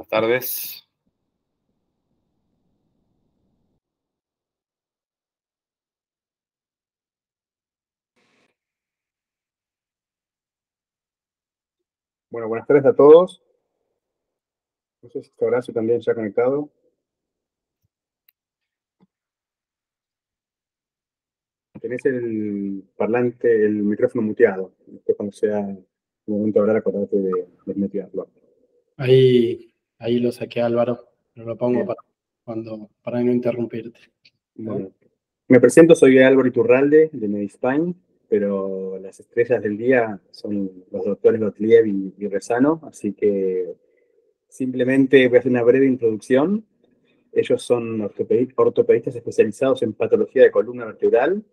Buenas tardes. Bueno, buenas tardes a todos. No sé si está Horacio también ya conectado. Tenés el parlante, el micrófono muteado. Después cuando sea el momento de hablar, acordate de desmutearlo. Ahí lo saqué, Álvaro, pero lo pongo Bien. para no interrumpirte. Bueno, me presento, soy Álvaro Iturralde de Medispain, pero las estrellas del día son los doctores Gottlieb y Rezano, así que simplemente voy a hacer una breve introducción. Ellos son ortopedistas especializados en patología de columna vertebral.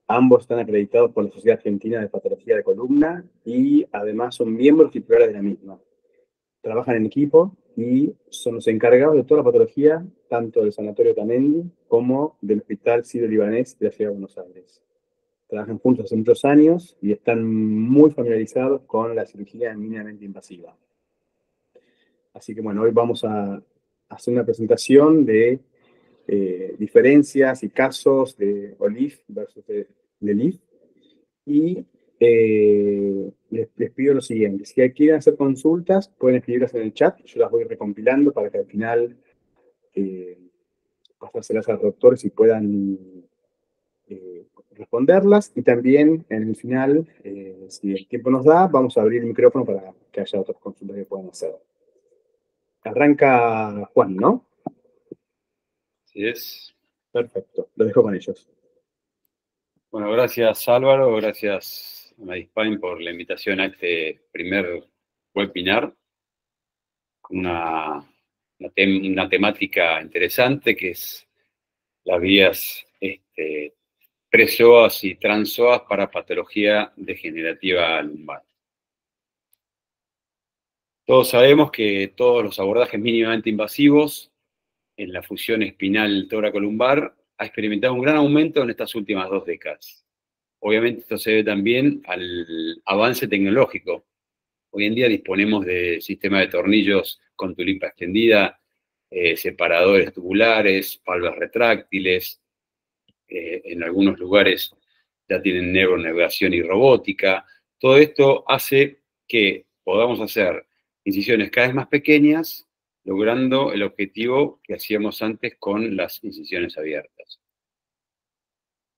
Ambos están acreditados por la Sociedad Argentina de Patología de Columna y además son miembros titulares de la misma. Trabajan en equipo y son los encargados de toda la patología, tanto del Sanatorio Tamendi como del Hospital Sirio-Libanés de la Ciudad de Buenos Aires. Trabajan juntos hace muchos años y están muy familiarizados con la cirugía mínimamente invasiva. Así que bueno, hoy vamos a hacer una presentación de diferencias y casos de OLIF versus de LIF. Y les pido lo siguiente: si quieren hacer consultas, pueden escribirlas en el chat, yo las voy recompilando para que al final pasárselas a los doctores y puedan responderlas. Y también en el final, si el tiempo nos da, vamos a abrir el micrófono para que haya otras consultas que puedan hacer. Arranca Juan, ¿no? Así es. Perfecto, lo dejo con ellos. Bueno, gracias Álvaro, gracias a Medispain por la invitación a este primer webinar con una temática interesante que es las vías pre-psoas y trans-psoas para patología degenerativa lumbar. Todos sabemos que todos los abordajes mínimamente invasivos en la fusión espinal tóraco-lumbar ha experimentado un gran aumento en estas últimas 2 décadas. Obviamente esto se debe también al avance tecnológico. Hoy en día disponemos de sistemas de tornillos con tulipa extendida, separadores tubulares, palvas retráctiles, en algunos lugares ya tienen neuronavegación y robótica. Todo esto hace que podamos hacer incisiones cada vez más pequeñas, logrando el objetivo que hacíamos antes con las incisiones abiertas.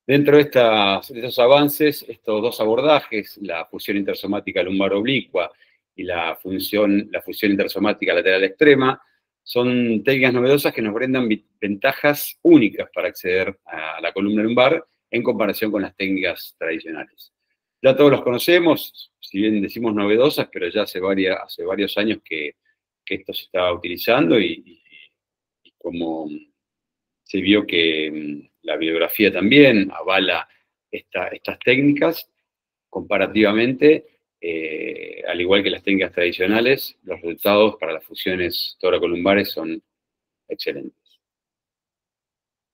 Dentro de estos avances, estos 2 abordajes, la fusión intersomática lumbar oblicua y la fusión intersomática lateral extrema, son técnicas novedosas que nos brindan ventajas únicas para acceder a la columna lumbar en comparación con las técnicas tradicionales. Ya todos los conocemos, si bien decimos novedosas, pero ya hace varios años que esto se estaba utilizando y como se vio que la bibliografía también avala estas técnicas, comparativamente, al igual que las técnicas tradicionales, los resultados para las fusiones toracolumbares son excelentes.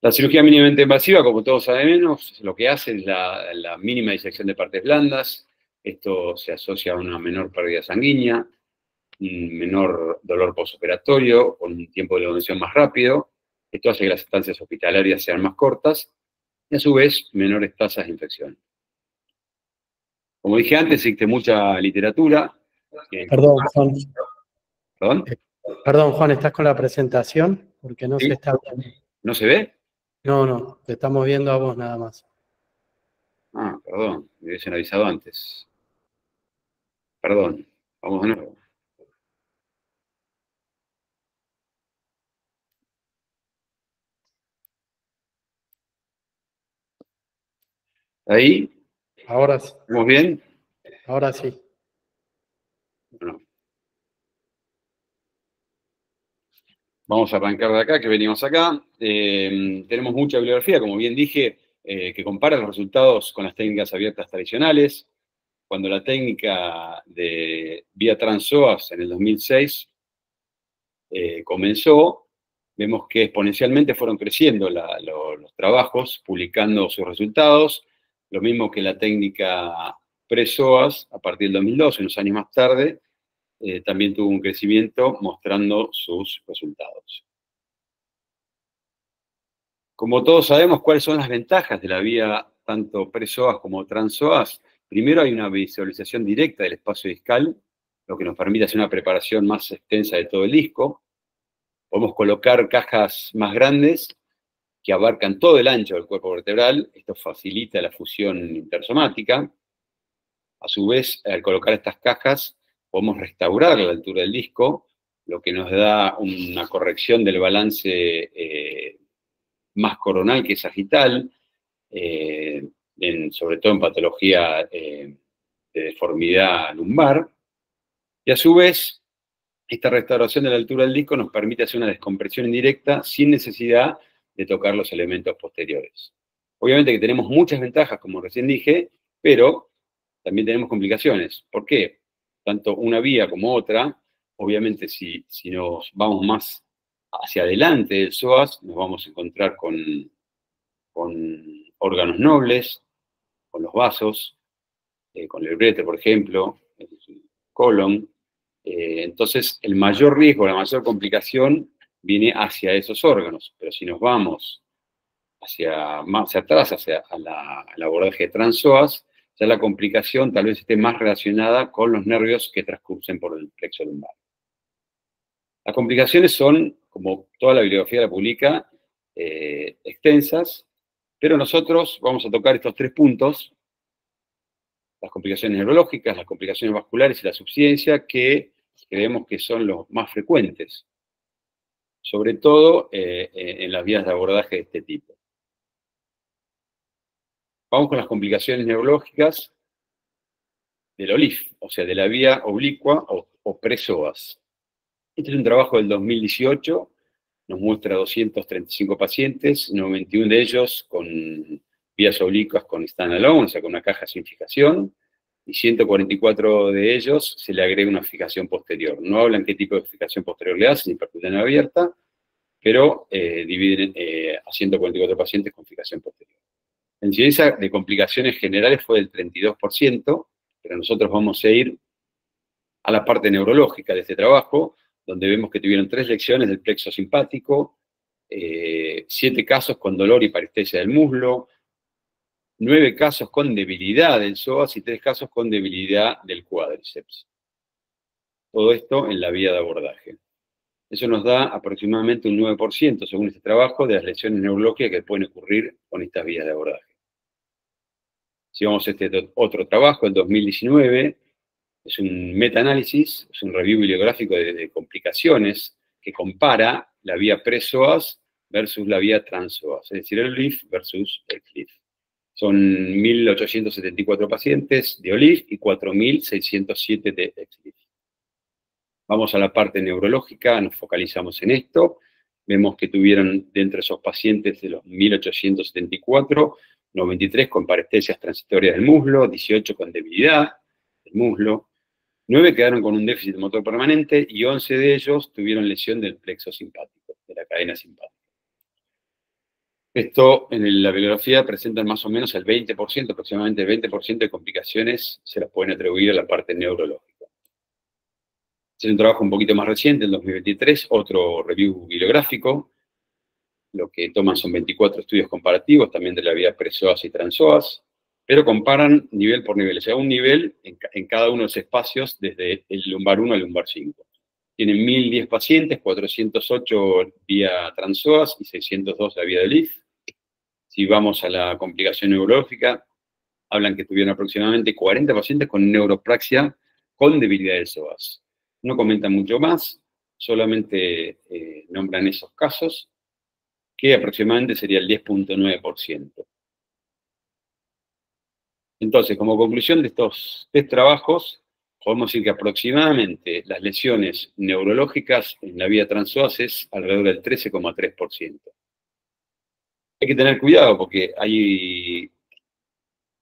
La cirugía mínimamente invasiva, como todos sabemos, lo que hace es la mínima disección de partes blandas. Esto se asocia a una menor pérdida sanguínea, un menor dolor postoperatorio, con un tiempo de evolución más rápido. Esto hace que las estancias hospitalarias sean más cortas y, a su vez, menores tasas de infección. Como dije antes, existe mucha literatura. Perdón, Juan. ¿Perdón? Perdón, Juan, ¿estás con la presentación? Porque no ¿Sí? se está viendo. ¿No se ve? No, te estamos viendo a vos nada más. Ah, perdón, me hubiesen avisado antes. Perdón, vamos de nuevo. ¿Ahí? Ahora sí. ¿Estamos bien? Ahora sí. Bueno. Vamos a arrancar de acá, que venimos acá. Tenemos mucha bibliografía, como bien dije, que compara los resultados con las técnicas abiertas tradicionales. Cuando la técnica de vía trans-psoas en el 2006 comenzó, vemos que exponencialmente fueron creciendo los trabajos, publicando sus resultados, lo mismo que la técnica pre-psoas a partir del 2012, unos años más tarde, también tuvo un crecimiento mostrando sus resultados. Como todos sabemos, ¿cuáles son las ventajas de la vía tanto pre-psoas como trans-psoas? Primero, hay una visualización directa del espacio discal, lo que nos permite hacer una preparación más extensa de todo el disco. Podemos colocar cajas más grandes que abarcan todo el ancho del cuerpo vertebral. Esto facilita la fusión intersomática. A su vez, al colocar estas cajas, podemos restaurar la altura del disco, lo que nos da una corrección del balance más coronal que sagital, sobre todo en patología de deformidad lumbar. Y a su vez, esta restauración de la altura del disco nos permite hacer una descompresión indirecta sin necesidad de tocar los elementos posteriores. Obviamente que tenemos muchas ventajas, como recién dije, pero también tenemos complicaciones. ¿Por qué? Tanto una vía como otra, obviamente si nos vamos más hacia adelante del psoas, nos vamos a encontrar con órganos nobles, con los vasos, con el ureter, por ejemplo, el colon. Entonces, el mayor riesgo, la mayor complicación viene hacia esos órganos. Pero si nos vamos más hacia atrás, hacia el abordaje de trans-psoas, ya la complicación tal vez esté más relacionada con los nervios que transcurren por el plexo lumbar. Las complicaciones son, como toda la bibliografía la publica, extensas, pero nosotros vamos a tocar estos 3 puntos: las complicaciones neurológicas, las complicaciones vasculares y la subsidencia, que creemos que son los más frecuentes, sobre todo en las vías de abordaje de este tipo. Vamos con las complicaciones neurológicas del OLIF, o sea, de la vía oblicua o pre-psoas. Este es un trabajo del 2018, nos muestra 235 pacientes, 91 de ellos con vías oblicuas con standalone, o sea, con una caja sin fijación, y 144 de ellos se le agrega una fijación posterior. No hablan qué tipo de fijación posterior le hacen, ni percutánea abierta, pero dividen a 144 pacientes con fijación posterior. La incidencia de complicaciones generales fue del 32%, pero nosotros vamos a ir a la parte neurológica de este trabajo, donde vemos que tuvieron 3 lesiones del plexo simpático, 7 casos con dolor y parestesia del muslo, 9 casos con debilidad del psoas y 3 casos con debilidad del cuádriceps. Todo esto en la vía de abordaje. Eso nos da aproximadamente un 9%, según este trabajo, de las lesiones neurológicas que pueden ocurrir con estas vías de abordaje. Si vamos a este otro trabajo, el 2019, es un meta-análisis, es un review bibliográfico de complicaciones que compara la vía pre-psoas versus la vía trans-psoas, es decir, el OLIF versus el CLIF. Son 1.874 pacientes de OLIF y 4.607 de CLIF. Vamos a la parte neurológica, nos focalizamos en esto. Vemos que tuvieron, de entre esos pacientes de los 1.874, 93 con parestesias transitorias del muslo, 18 con debilidad del muslo, 9 quedaron con un déficit motor permanente y 11 de ellos tuvieron lesión del plexo simpático, de la cadena simpática. Esto en la bibliografía presenta más o menos el 20%, aproximadamente el 20% de complicaciones se las pueden atribuir a la parte neurológica. Este es un trabajo un poquito más reciente, en 2023, otro review bibliográfico. Lo que toman son 24 estudios comparativos, también de la vía pre-psoas y trans-psoas, pero comparan nivel por nivel, o sea, un nivel en cada uno de los espacios, desde el lumbar 1 al lumbar 5. Tienen 1.010 pacientes, 408 vía trans-psoas y 602 la vía de LIF. Si vamos a la complicación neurológica, hablan que tuvieron aproximadamente 40 pacientes con neuropraxia con debilidad del psoas. No comentan mucho más, solamente nombran esos casos, que aproximadamente sería el 10.9%. Entonces, como conclusión de estos 3 trabajos, podemos decir que aproximadamente las lesiones neurológicas en la vía trans-psoas es alrededor del 13,3%. Hay que tener cuidado porque hay,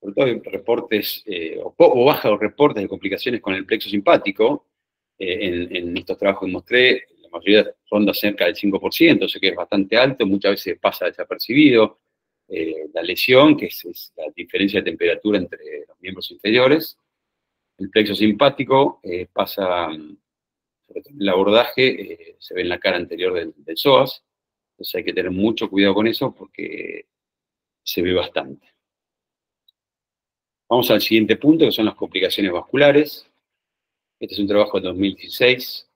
sobre todo, reportes, o bajos reportes de complicaciones con el plexo simpático. En estos trabajos que mostré, la mayoría ronda cerca del 5%, o sea que es bastante alto, muchas veces pasa desapercibido. La lesión, que es la diferencia de temperatura entre los miembros inferiores. El plexo simpático pasa sobre todo en el abordaje, se ve en la cara anterior del psoas. Entonces hay que tener mucho cuidado con eso porque se ve bastante. Vamos al siguiente punto, que son las complicaciones vasculares. Este es un trabajo de 2016.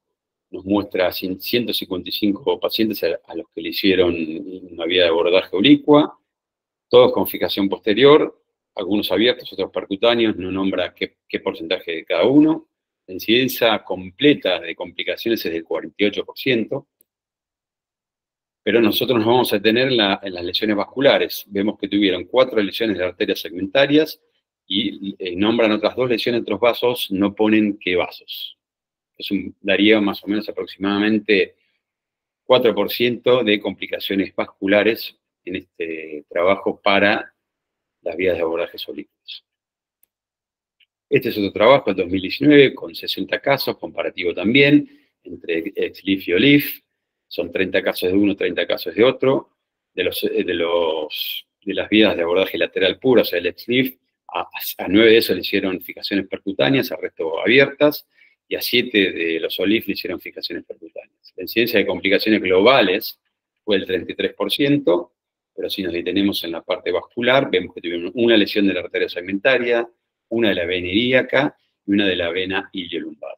Nos muestra 155 pacientes a los que le hicieron una vía de abordaje oblicua, todos con fijación posterior, algunos abiertos, otros percutáneos, no nombra qué porcentaje de cada uno. La incidencia completa de complicaciones es del 48%, pero nosotros nos vamos a detener en las lesiones vasculares. Vemos que tuvieron 4 lesiones de arterias segmentarias y nombran otras 2 lesiones de otros vasos, no ponen qué vasos. Eso daría más o menos aproximadamente 4% de complicaciones vasculares en este trabajo para las vías de abordaje oblicuos. Este es otro trabajo del 2019 con 60 casos, comparativo también, entre XLIF y OLIF. Son 30 casos de uno, 30 casos de otro. De las vías de abordaje lateral pura, o sea, el XLIF, a 9 de esos le hicieron fijaciones percutáneas, al resto abiertas, y a 7 de los OLIF le hicieron fijaciones percutáneas. La incidencia de complicaciones globales fue del 33%, pero si nos detenemos en la parte vascular, vemos que tuvieron una lesión de la arteria segmentaria, una de la vena ilíaca y una de la vena iliolumbar.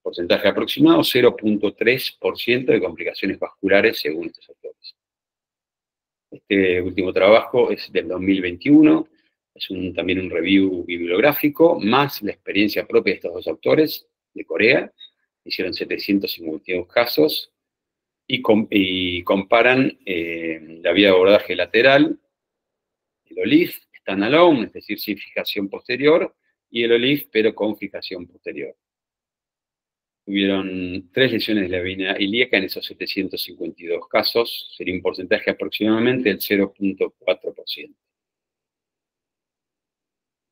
Porcentaje aproximado, 0.3% de complicaciones vasculares según estos autores. Este último trabajo es del 2021, es también un review bibliográfico, más la experiencia propia de estos 2 autores de Corea. Hicieron 752 casos y comparan la vía de abordaje lateral, el OLIF, standalone, es decir, sin fijación posterior, y el OLIF, pero con fijación posterior. Tuvieron 3 lesiones de la vena ilíaca en esos 752 casos, sería un porcentaje aproximadamente del 0.4%.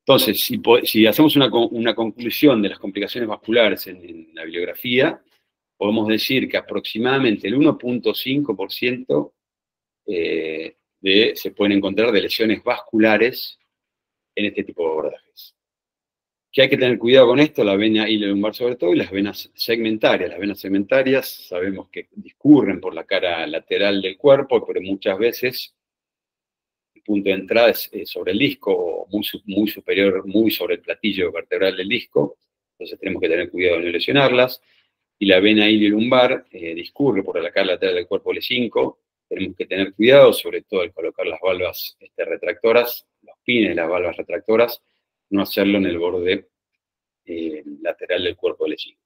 Entonces, si hacemos una conclusión de las complicaciones vasculares en la bibliografía, podemos decir que aproximadamente el 1.5% se pueden encontrar de lesiones vasculares en este tipo de abordajes. Que hay que tener cuidado con esto, la vena iliolumbar sobre todo, y las venas segmentarias. Las venas segmentarias sabemos que discurren por la cara lateral del cuerpo, pero muchas veces el punto de entrada es sobre el disco, o muy superior, muy sobre el platillo vertebral del disco, entonces tenemos que tener cuidado de no lesionarlas. Y la vena iliolumbar discurre por la cara lateral del cuerpo L5, tenemos que tener cuidado, sobre todo al colocar las valvas retractoras, los pines de las valvas retractoras, no hacerlo en el borde lateral del cuerpo L5.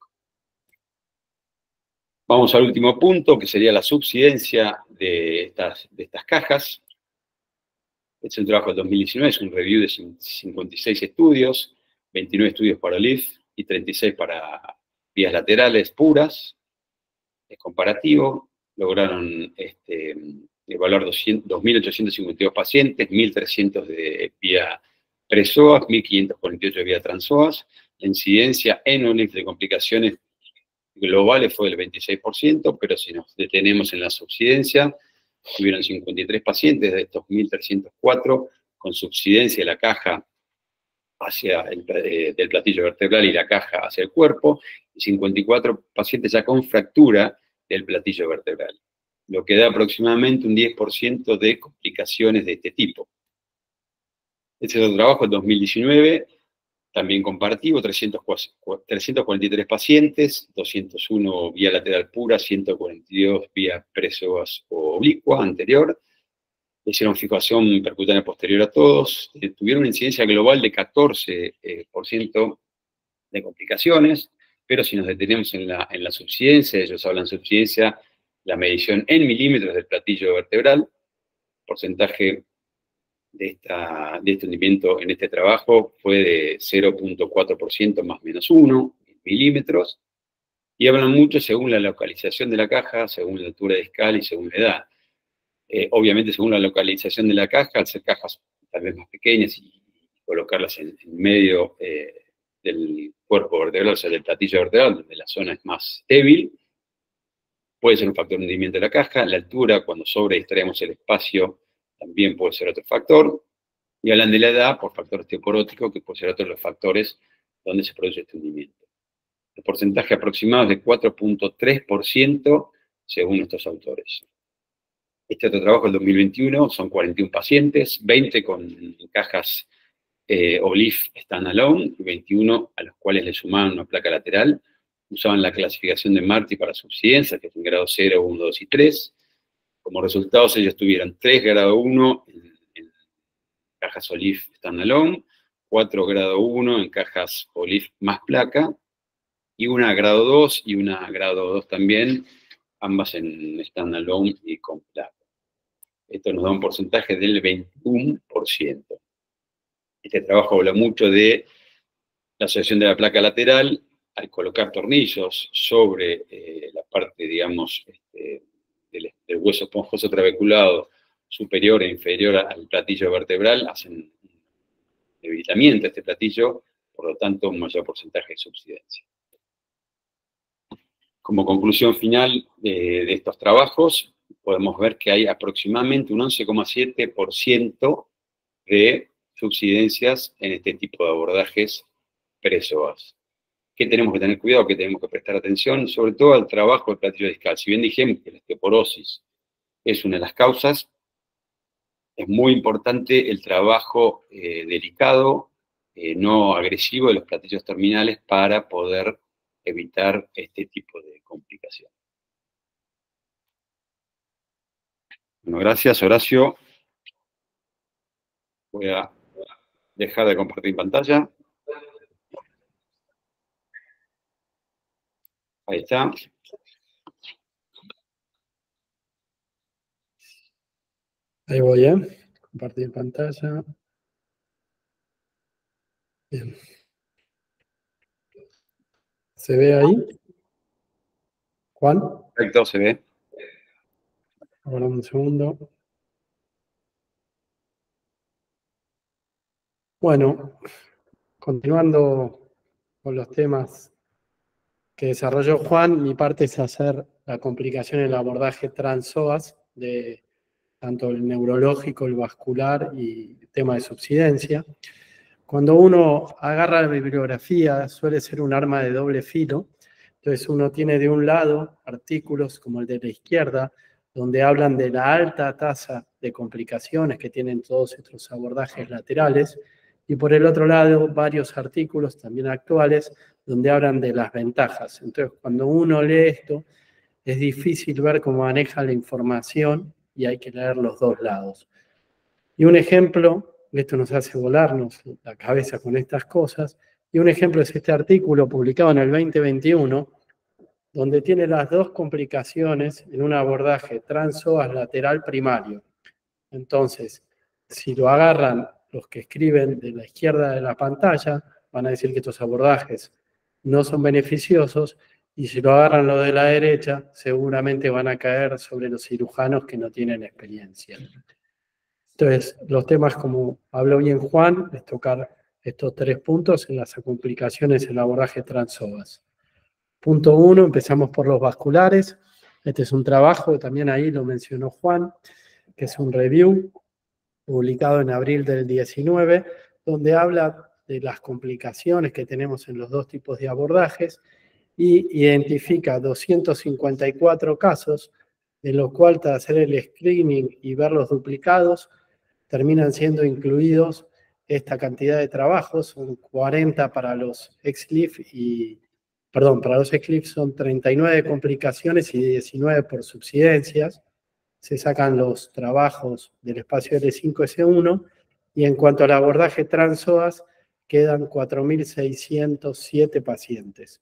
Vamos al último punto, que sería la subsidencia de estas cajas. Este es un trabajo del 2019, es un review de 56 estudios, 29 estudios para OLIF y 36 para vías laterales puras. Es comparativo, lograron evaluar 2.852 pacientes, 1.300 de vía pre-psoas, 1.548 de vía trans-psoas. La incidencia en OLIF de complicaciones globales fue del 26%, pero si nos detenemos en la subsidencia, tuvieron 53 pacientes, de estos 1.304 con subsidencia de la caja hacia del platillo vertebral y la caja hacia el cuerpo, y 54 pacientes ya con fractura del platillo vertebral, lo que da aproximadamente un 10% de complicaciones de este tipo. Este es otro trabajo en 2019, también comparativo, 343 pacientes, 201 vía lateral pura, 142 vía pre-psoas o oblicua anterior. Hicieron fijación percutánea posterior a todos. Tuvieron una incidencia global de 14% de complicaciones, pero si nos detenemos en la subsidencia, ellos hablan de subsidencia, la medición en milímetros del platillo vertebral, porcentaje de este hundimiento en este trabajo fue de 0.4% más menos 1 milímetros, y hablan mucho según la localización de la caja, según la altura discal y según la edad. Obviamente, según la localización de la caja, al ser cajas tal vez más pequeñas y colocarlas en medio del cuerpo vertebral, o sea, del platillo vertebral, donde la zona es más débil, puede ser un factor de hundimiento de la caja. La altura, cuando distraemos el espacio, también puede ser otro factor. Y hablan de la edad por factor osteoporótico, que puede ser otro de los factores donde se produce este hundimiento. El porcentaje aproximado es de 4.3% según estos autores. Este otro trabajo del 2021 son 41 pacientes, 20 con cajas Olive Standalone, y 21 a los cuales le sumaban una placa lateral. Usaban la clasificación de Marty para subsidencias, que es en grado 0, 1, 2 y 3. Como resultados, ellos tuvieron 3 grado 1 en cajas Olive Standalone, 4 grado 1 en cajas Olive más placa, y una grado 2 y una grado 2 también, ambas en Standalone y con placa. Esto nos da un porcentaje del 21%. Este trabajo habla mucho de la asociación de la placa lateral al colocar tornillos sobre la parte, digamos, del hueso esponjoso trabeculado superior e inferior al platillo vertebral, hacen un debilitamiento de este platillo, por lo tanto, un mayor porcentaje de subsidencia. Como conclusión final de estos trabajos, podemos ver que hay aproximadamente un 11,7% de subsidencias en este tipo de abordajes pre-psoas. ¿Qué tenemos que tener cuidado? ¿Qué tenemos que prestar atención? Sobre todo al trabajo del platillo discal. Si bien dijimos que la osteoporosis es una de las causas, es muy importante el trabajo delicado, no agresivo de los platillos terminales para poder evitar este tipo de complicaciones. Bueno, gracias, Horacio. Voy a dejar de compartir pantalla. Ahí está. Ahí voy, compartir pantalla. Bien. ¿Se ve ahí? Juan. Perfecto, se ve. Ahora un segundo. Bueno, continuando con los temas que desarrolló Juan, mi parte es hacer la complicación en el abordaje trans-psoas de tanto el neurológico, el vascular y el tema de subsidencia. Cuando uno agarra la bibliografía, suele ser un arma de doble filo. Entonces uno tiene de un lado artículos como el de la izquierda, donde hablan de la alta tasa de complicaciones que tienen todos estos abordajes laterales, y por el otro lado varios artículos también actuales donde hablan de las ventajas. Entonces cuando uno lee esto, es difícil ver cómo maneja la información y hay que leer los dos lados. Y un ejemplo, esto nos hace volarnos la cabeza con estas cosas, y un ejemplo es este artículo publicado en el 2021, donde tiene las dos complicaciones en un abordaje trans-psoas lateral primario. Entonces, si lo agarran los que escriben de la izquierda de la pantalla, van a decir que estos abordajes no son beneficiosos, y si lo agarran los de la derecha, seguramente van a caer sobre los cirujanos que no tienen experiencia. Entonces, los temas, como habló bien Juan, es tocar estos 3 puntos en las complicaciones en el abordaje trans-psoas. Punto 1, empezamos por los vasculares. Este es un trabajo, también ahí lo mencionó Juan, que es un review publicado en abril del 19, donde habla de las complicaciones que tenemos en los dos tipos de abordajes y identifica 254 casos, en los cuales tras hacer el screening y ver los duplicados, terminan siendo incluidos esta cantidad de trabajos, son 40 para los XLIF para los XLIF son 39 complicaciones y 19 por subsidencias. Se sacan los trabajos del espacio L5-S1 y en cuanto al abordaje trans-psoas quedan 4.607 pacientes.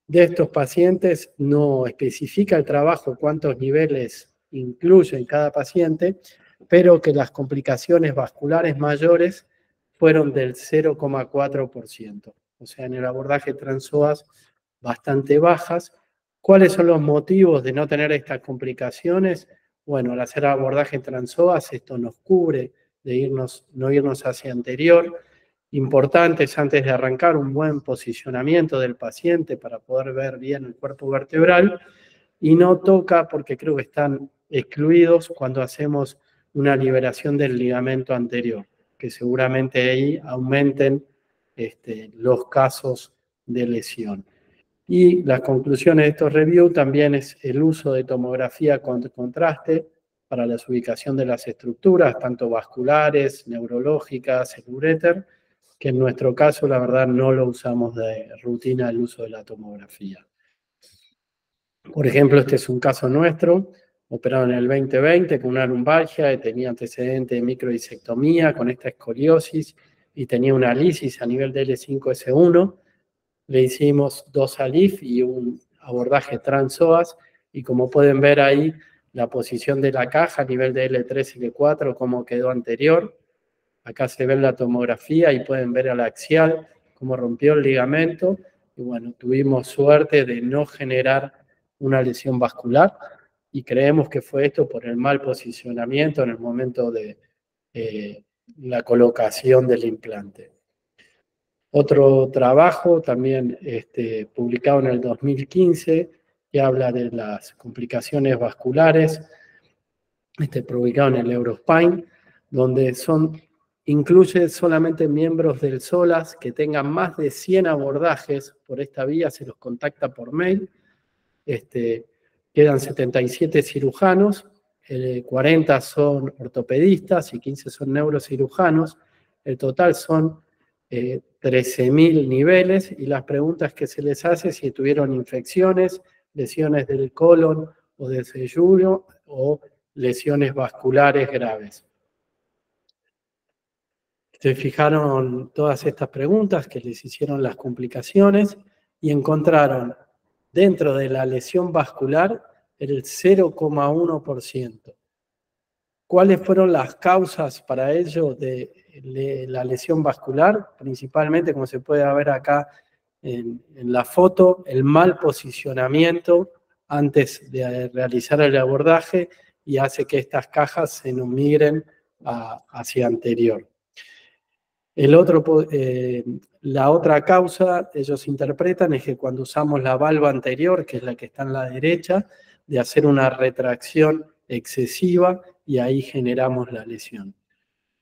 De estos pacientes no especifica el trabajo cuántos niveles incluye en cada paciente, pero que las complicaciones vasculares mayores fueron del 0,4%. O sea, en el abordaje trans-psoas bastante bajas. ¿Cuáles son los motivos de no tener estas complicaciones? Bueno, al hacer abordaje trans-psoas, esto nos cubre de no irnos hacia anterior. Importantes antes de arrancar un buen posicionamiento del paciente para poder ver bien el cuerpo vertebral, y no toca, porque creo que están excluidos cuando hacemos una liberación del ligamento anterior, que seguramente ahí aumenten los casos de lesión. Y las conclusiones de estos reviews también es el uso de tomografía con contraste para la ubicación de las estructuras, tanto vasculares, neurológicas, el uréter, que en nuestro caso, la verdad, no lo usamos de rutina el uso de la tomografía. Por ejemplo, este es un caso nuestro, operado en el 2020 con una lumbalgia, tenía antecedente de microdisectomía con esta escoliosis y tenía una lisis a nivel de L5S1. Le hicimos 2 ALIF y un abordaje trans-psoas, y como pueden ver ahí, la posición de la caja a nivel de L3 y L4, como quedó anterior. Acá se ve la tomografía y pueden ver a la axial cómo rompió el ligamento. Y bueno, tuvimos suerte de no generar una lesión vascular y creemos que fue esto por el mal posicionamiento en el momento de la colocación del implante. Otro trabajo también publicado en el 2015 que habla de las complicaciones vasculares, publicado en el Eurospine, donde incluye solamente miembros del SOLAS que tengan más de 100 abordajes por esta vía, se los contacta por mail. Quedan 77 cirujanos, 40 son ortopedistas y 15 son neurocirujanos. El total son 13.000 niveles, y las preguntas que se les hace si tuvieron infecciones, lesiones del colon o del sello o lesiones vasculares graves. Se fijaron todas estas preguntas que les hicieron las complicaciones y encontraron dentro de la lesión vascular el 0,1%. ¿Cuáles fueron las causas para ello de la lesión vascular? Principalmente, como se puede ver acá en la foto, el mal posicionamiento antes de realizar el abordaje y hace que estas cajas se nos migren hacia anterior. La otra causa, ellos interpretan, es que cuando usamos la valva anterior, que es la que está en la derecha, de hacer una retracción excesiva y ahí generamos la lesión.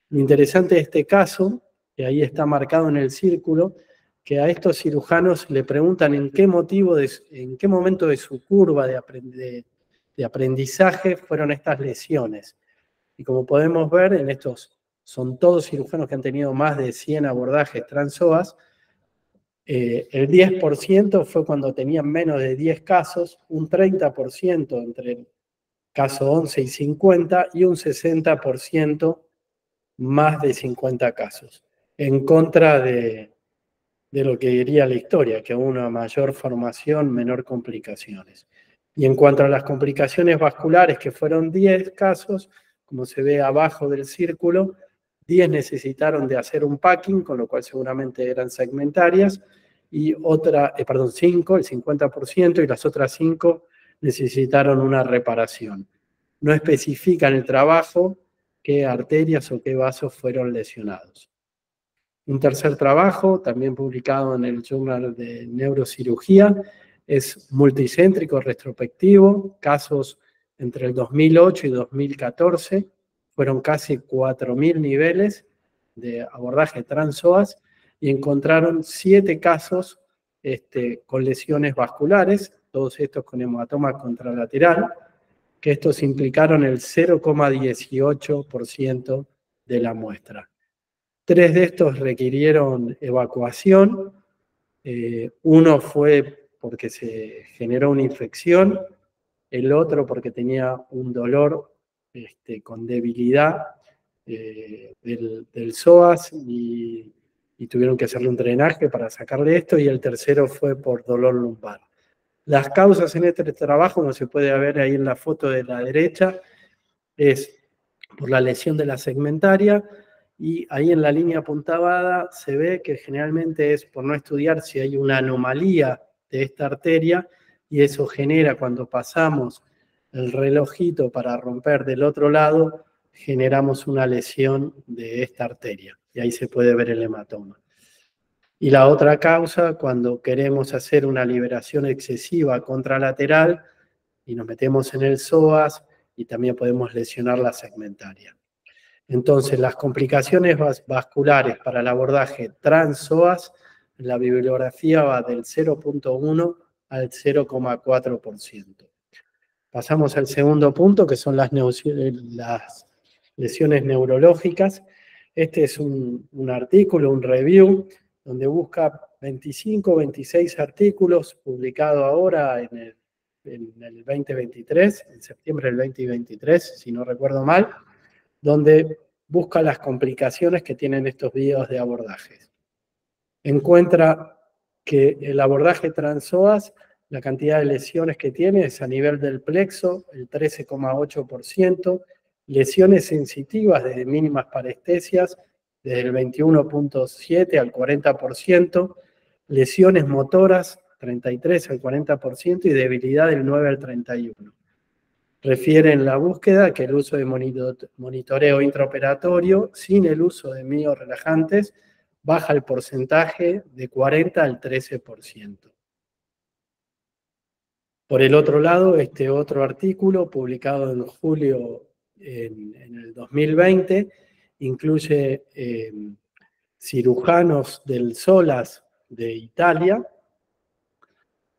Lo interesante de este caso, que ahí está marcado en el círculo, que a estos cirujanos le preguntan en qué momento de su curva de aprendizaje fueron estas lesiones. Y como podemos ver, en estos son todos cirujanos que han tenido más de 100 abordajes trans-psoas. El 10% fue cuando tenían menos de 10 casos, un 30% entre el caso 11 y 50 y un 60% más de 50 casos. En contra de lo que diría la historia, que una mayor formación, menor complicaciones. Y en cuanto a las complicaciones vasculares, que fueron 10 casos, como se ve abajo del círculo, 10 necesitaron de hacer un packing, con lo cual seguramente eran segmentarias, y 5, el 50%, y las otras 5 necesitaron una reparación. No especifican el trabajo qué arterias o qué vasos fueron lesionados. Un tercer trabajo, también publicado en el Journal de Neurocirugía, es multicéntrico retrospectivo, casos entre el 2008 y 2014, fueron casi 4.000 niveles de abordaje trans-psoas y encontraron 7 casos con lesiones vasculares, todos estos con hematoma contralateral, que estos implicaron el 0,18% de la muestra. 3 de estos requirieron evacuación, uno fue porque se generó una infección, el otro porque tenía un dolor con debilidad del psoas y tuvieron que hacerle un drenaje para sacarle esto, y el tercero fue por dolor lumbar. Las causas en este trabajo, como se puede ver ahí en la foto de la derecha, es por la lesión de la segmentaria, y ahí en la línea apuntada se ve que generalmente es por no estudiar si hay una anomalía de esta arteria, y eso genera, cuando pasamos el relojito para romper del otro lado, generamos una lesión de esta arteria, y ahí se puede ver el hematoma. Y la otra causa, cuando queremos hacer una liberación excesiva contralateral y nos metemos en el psoas, y también podemos lesionar la segmentaria. Entonces, las complicaciones vasculares para el abordaje trans-psoas, la bibliografía va del 0,1 al 0,4%. Pasamos al segundo punto, que son las lesiones neurológicas. Este es un artículo, un review, donde busca 25 o 26 artículos publicados ahora en el 2023, en septiembre del 2023, si no recuerdo mal, donde busca las complicaciones que tienen estos videos de abordajes. Encuentra que el abordaje TransPsoas, la cantidad de lesiones que tiene es a nivel del plexo, el 13,8%, lesiones sensitivas desde mínimas parestesias, desde el 21,7 al 40%, lesiones motoras, 33 al 40%, y debilidad del 9 al 31%. Refiere en la búsqueda que el uso de monitoreo intraoperatorio sin el uso de miorelajantes baja el porcentaje de 40 al 13%. Por el otro lado, este otro artículo publicado en julio en el 2020 incluye cirujanos del SOLAS de Italia,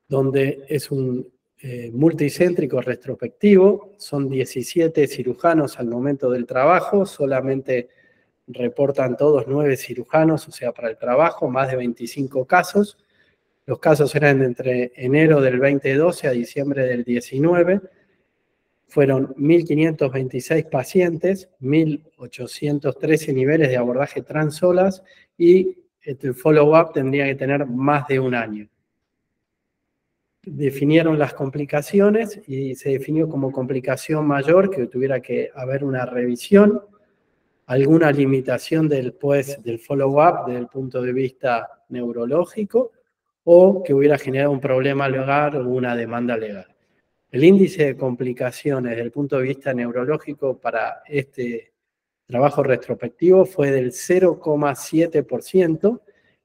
donde es un multicéntrico retrospectivo, son 17 cirujanos al momento del trabajo, solamente reportan todos 9 cirujanos, o sea, para el trabajo, más de 25 casos. Los casos eran entre enero del 2012 a diciembre del 19. Fueron 1.526 pacientes, 1.813 niveles de abordaje TransPsoas y el follow-up tendría que tener más de un año. Definieron las complicaciones y se definió como complicación mayor que tuviera que haber una revisión, alguna limitación del follow-up desde el punto de vista neurológico, o que hubiera generado un problema legal o una demanda legal. El índice de complicaciones desde el punto de vista neurológico para este trabajo retrospectivo fue del 0,7%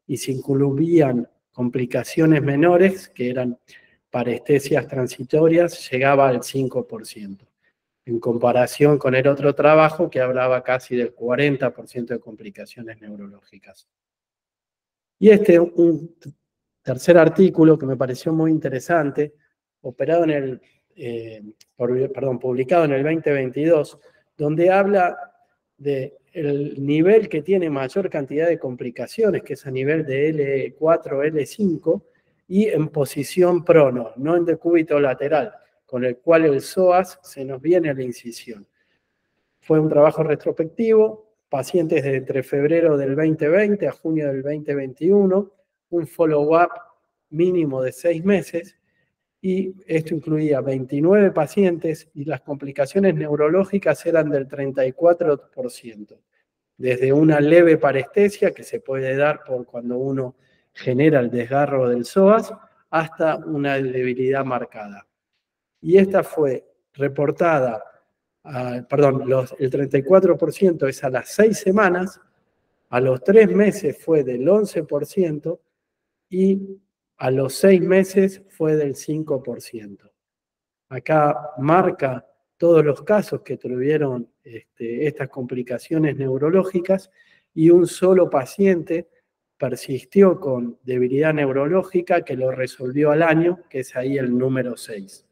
y se incluían complicaciones menores, que eran parestesias transitorias, llegaba al 5%, en comparación con el otro trabajo que hablaba casi del 40% de complicaciones neurológicas. Y un tercer artículo que me pareció muy interesante, publicado en el 2022, donde habla del nivel que tiene mayor cantidad de complicaciones, que es a nivel de L4, L5, y en posición prono, no en decúbito lateral, con el cual el psoas se nos viene a la incisión. Fue un trabajo retrospectivo, pacientes de entre febrero del 2020 a junio del 2021, un follow-up mínimo de 6 meses, y esto incluía 29 pacientes y las complicaciones neurológicas eran del 34%, desde una leve parestesia que se puede dar por cuando uno genera el desgarro del psoas hasta una debilidad marcada. Y esta fue reportada, el 34% es a las 6 semanas, a los 3 meses fue del 11% y a los 6 meses fue del 5%. Acá marca todos los casos que tuvieron estas complicaciones neurológicas y un solo paciente persistió con debilidad neurológica que lo resolvió al año, que es ahí el número 6.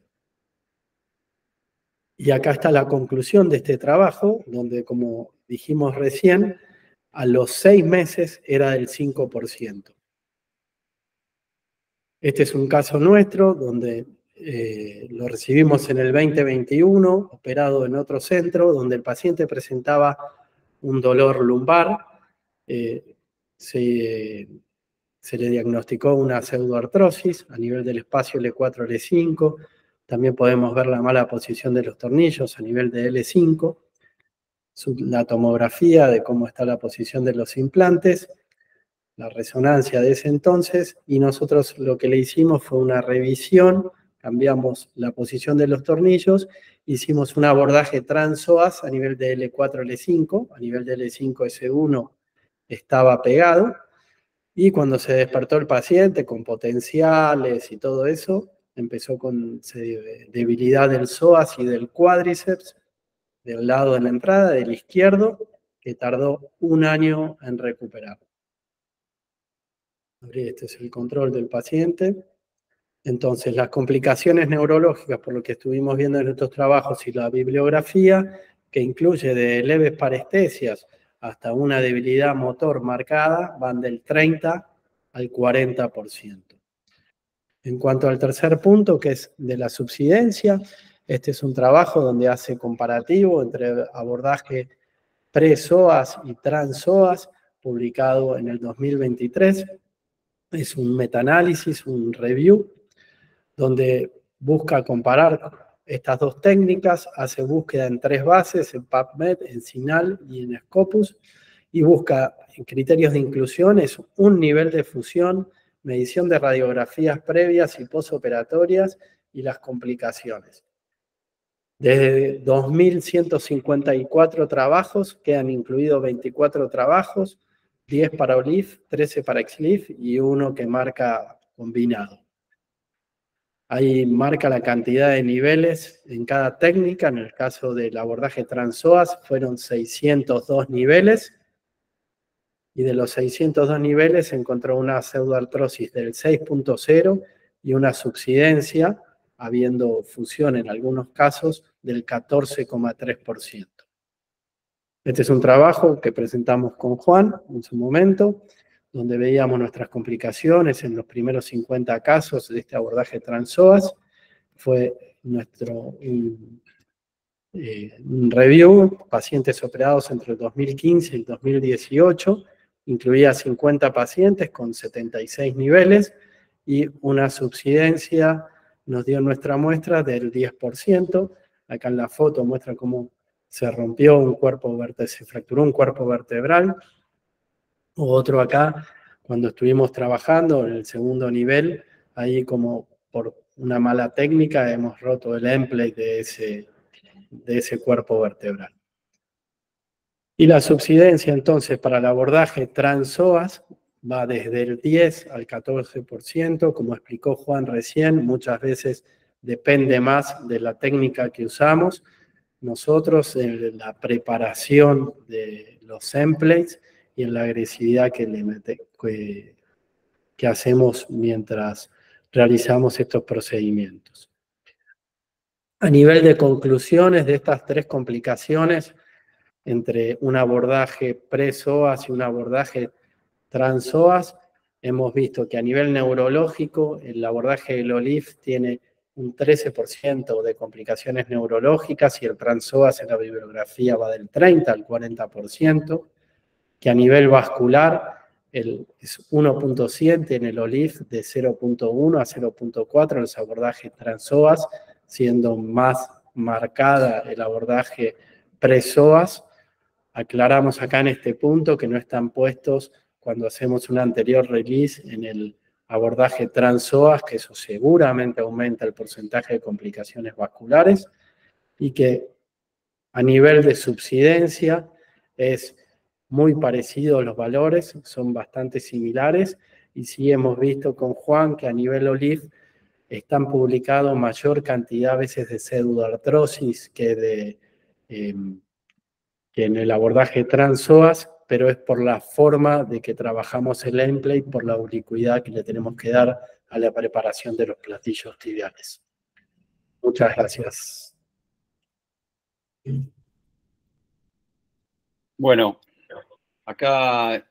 Y acá está la conclusión de este trabajo, donde, como dijimos recién, a los 6 meses era del 5%. Este es un caso nuestro, donde lo recibimos en el 2021, operado en otro centro, donde el paciente presentaba un dolor lumbar. Se le diagnosticó una pseudoartrosis a nivel del espacio L4, L5. También podemos ver la mala posición de los tornillos a nivel de L5. La tomografía de cómo está la posición de los implantes, la resonancia de ese entonces, y nosotros lo que le hicimos fue una revisión, cambiamos la posición de los tornillos, hicimos un abordaje TransPsoas a nivel de L4, L5, a nivel de L5 S1 estaba pegado, y cuando se despertó el paciente con potenciales y todo eso, empezó con debilidad del psoas y del cuádriceps, del lado de la entrada, del izquierdo, que tardó un año en recuperar. Este es el control del paciente. Entonces, las complicaciones neurológicas, por lo que estuvimos viendo en estos trabajos y la bibliografía, que incluye de leves parestesias hasta una debilidad motor marcada, van del 30 al 40%. En cuanto al tercer punto, que es de la subsidencia, este es un trabajo donde hace comparativo entre abordaje pre-SOAS y trans-SOAS, publicado en el 2023. Es un metaanálisis, un review, donde busca comparar estas dos técnicas, hace búsqueda en 3 bases, en PubMed, en CINAHL y en Scopus, y busca en criterios de inclusión es un nivel de fusión, medición de radiografías previas y posoperatorias y las complicaciones. Desde 2.154 trabajos, quedan incluidos 24 trabajos, 10 para OLIF, 13 para XLIF y uno que marca combinado. Ahí marca la cantidad de niveles en cada técnica. En el caso del abordaje trans-SOAS fueron 602 niveles. Y de los 602 niveles se encontró una pseudoartrosis del 6.0 y una subsidencia, habiendo fusión en algunos casos, del 14,3%. Este es un trabajo que presentamos con Juan en su momento, donde veíamos nuestras complicaciones en los primeros 50 casos de este abordaje trans-SOAS. Fue nuestro un review, pacientes operados entre el 2015 y el 2018, incluía 50 pacientes con 76 niveles y una subsidencia nos dio nuestra muestra del 10%. Acá en la foto muestra cómo se rompió un cuerpo vertebral, se fracturó un cuerpo vertebral. Otro acá, cuando estuvimos trabajando en el segundo nivel, ahí como por una mala técnica hemos roto el emplate de ese cuerpo vertebral. Y la subsidencia entonces para el abordaje trans-SOAS va desde el 10 al 14%, como explicó Juan recién, muchas veces depende más de la técnica que usamos. Nosotros en la preparación de los templates y en la agresividad que hacemos mientras realizamos estos procedimientos. A nivel de conclusiones de estas 3 complicaciones, entre un abordaje pre-SOAS y un abordaje trans-SOAS, hemos visto que a nivel neurológico el abordaje del OLIF tiene un 13% de complicaciones neurológicas y el trans-SOAS en la bibliografía va del 30 al 40%, que a nivel vascular es 1.7 en el OLIF, de 0.1 a 0.4 en los abordajes trans-SOAS, siendo más marcada el abordaje pre-SOAS. Aclaramos acá en este punto que no están puestos cuando hacemos un anterior release en el abordaje trans-SOAS, que eso seguramente aumenta el porcentaje de complicaciones vasculares, y que a nivel de subsidencia es muy parecido a los valores, son bastante similares, y sí hemos visto con Juan que a nivel OLIF están publicados mayor cantidad a veces de pseudoartrosis que en el abordaje trans-SOAS, pero es por la forma de que trabajamos el emplate, por la ubicuidad que le tenemos que dar a la preparación de los platillos tibiales. Muchas gracias. Bueno, acá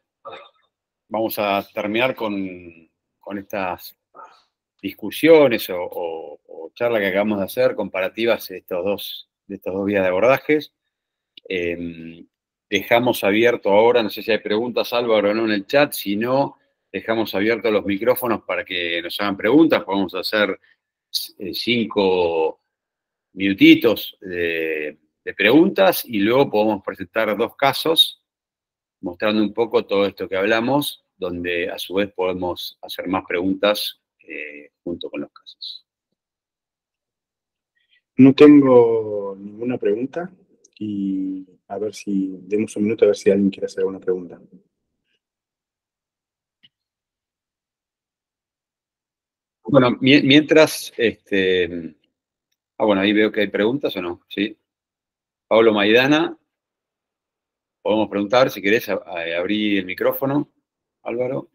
vamos a terminar con estas discusiones o charlas que acabamos de hacer, comparativas de estos dos días de abordajes. Dejamos abierto ahora, no sé si hay preguntas, Álvaro, o no en el chat, si no, dejamos abiertos los micrófonos para que nos hagan preguntas, podemos hacer 5 minutitos de preguntas y luego podemos presentar 2 casos mostrando un poco todo esto que hablamos, donde a su vez podemos hacer más preguntas junto con los casos. No tengo ninguna pregunta y a ver si, demos un minuto a ver si alguien quiere hacer alguna pregunta. Bueno, mientras, bueno, ahí veo que hay preguntas o no, ¿sí? Pablo Maidana, podemos preguntar si querés abrir el micrófono, Álvaro.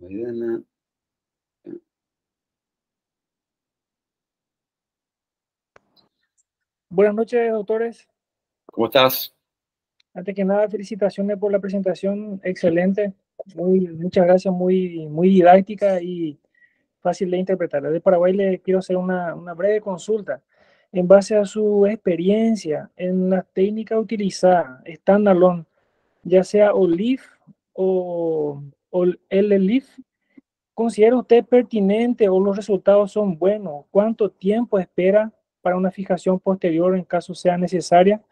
Maidana. Buenas noches, doctores. ¿Cómo estás? Antes que nada, felicitaciones por la presentación, excelente. Muchas gracias, muy didáctica y fácil de interpretar. Desde Paraguay le quiero hacer una breve consulta. En base a su experiencia en la técnica utilizada, standalone, ya sea OLIF o LLIF, ¿considera usted pertinente o los resultados son buenos? ¿Cuánto tiempo espera para una fijación posterior en caso sea necesaria?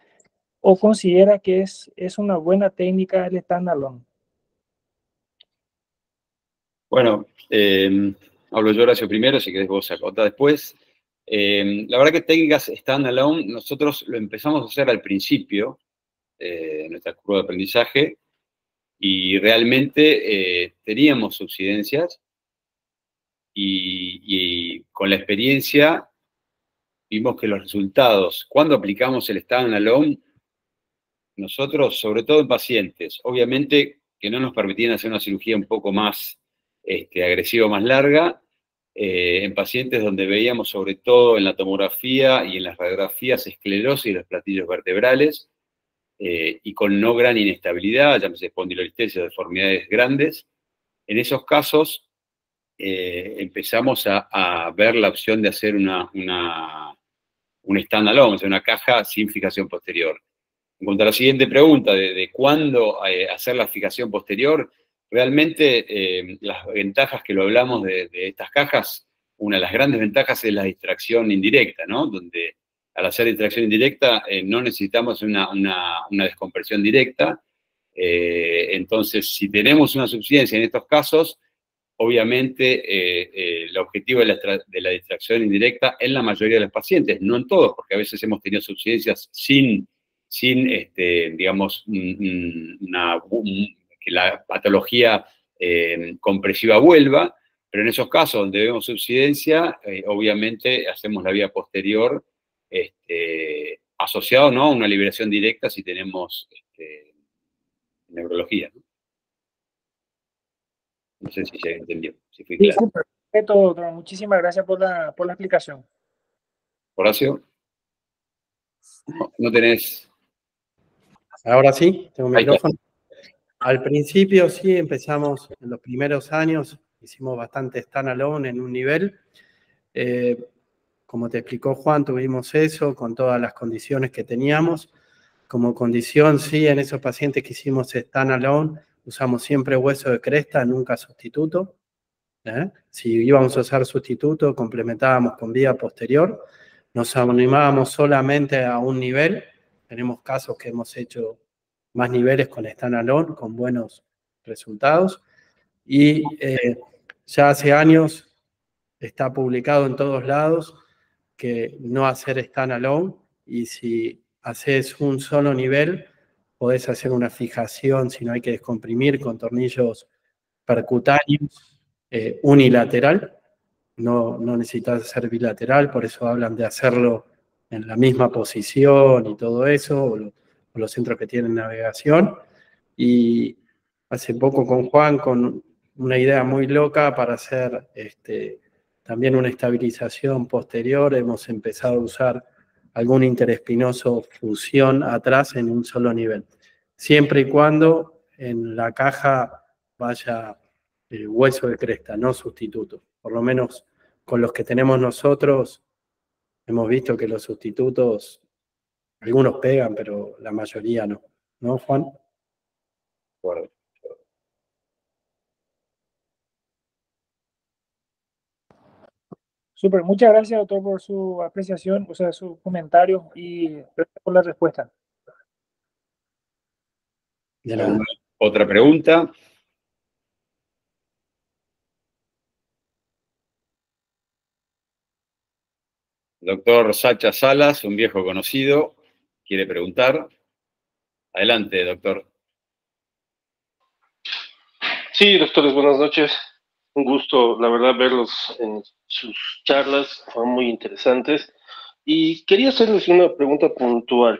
¿O considera que es una buena técnica el standalone? Bueno, hablo yo, Horacio, primero, si querés vos acotá después. La verdad que técnicas standalone, nosotros lo empezamos a hacer al principio, en nuestra curva de aprendizaje, y realmente teníamos subsidencias, y con la experiencia vimos que los resultados, cuando aplicamos el standalone, nosotros, sobre todo en pacientes, obviamente que no nos permitían hacer una cirugía un poco más agresiva, más larga, en pacientes donde veíamos sobre todo en la tomografía y en las radiografías esclerosis de los platillos vertebrales, y con no gran inestabilidad, llámese espondilolistesia, deformidades grandes. En esos casos empezamos a ver la opción de hacer un standalone, o sea, una caja sin fijación posterior. En cuanto a la siguiente pregunta, de cuándo hacer la fijación posterior, realmente las ventajas que lo hablamos de estas cajas, una de las grandes ventajas es la distracción indirecta, ¿no? Donde al hacer distracción indirecta no necesitamos una descompresión directa. Entonces, si tenemos una subsidencia en estos casos, obviamente el objetivo de la distracción indirecta en la mayoría de los pacientes, no en todos, porque a veces hemos tenido subsidencias sin digamos, que la patología compresiva vuelva, pero en esos casos donde vemos subsidencia, obviamente hacemos la vía posterior asociado, ¿no?, a una liberación directa si tenemos neurología, ¿no? No sé si se entendió, si fui claro. Sí, perfecto, doctor. Muchísimas gracias por la explicación. Horacio, no tenés... Ahora sí, tengo Ahí está. micrófono. Al principio sí, empezamos en los primeros años, hicimos bastante standalone en un nivel. Como te explicó Juan, tuvimos eso con todas las condiciones que teníamos. Como condición, sí, en esos pacientes que hicimos standalone, usamos siempre hueso de cresta, nunca sustituto. Si íbamos a usar sustituto, complementábamos con vía posterior. Nos animábamos solamente a un nivel. Tenemos casos que hemos hecho más niveles con standalone, con buenos resultados. Y ya hace años está publicado en todos lados que no hacer standalone, y si haces un solo nivel, podés hacer una fijación, si no hay que descomprimir, con tornillos percutáneos unilateral. No necesitas hacer bilateral, por eso hablan de hacerlo en la misma posición y todo eso, o los centros que tienen navegación. Y hace poco con Juan, con una idea muy loca para hacer también una estabilización posterior, hemos empezado a usar algún interespinoso fusión atrás en un solo nivel, siempre y cuando en la caja vaya hueso de cresta, no sustituto. Por lo menos con los que tenemos nosotros, hemos visto que los sustitutos, algunos pegan, pero la mayoría no. ¿No, Juan? Bueno. Súper, muchas gracias, doctor, por su apreciación, o sea, su comentario y gracias por la respuesta. De nada. Otra pregunta. Doctor Sacha Salas, un viejo conocido, quiere preguntar. Adelante, doctor. Sí, doctores, buenas noches. Un gusto, la verdad, verlos en sus charlas, fueron muy interesantes. Y quería hacerles una pregunta puntual.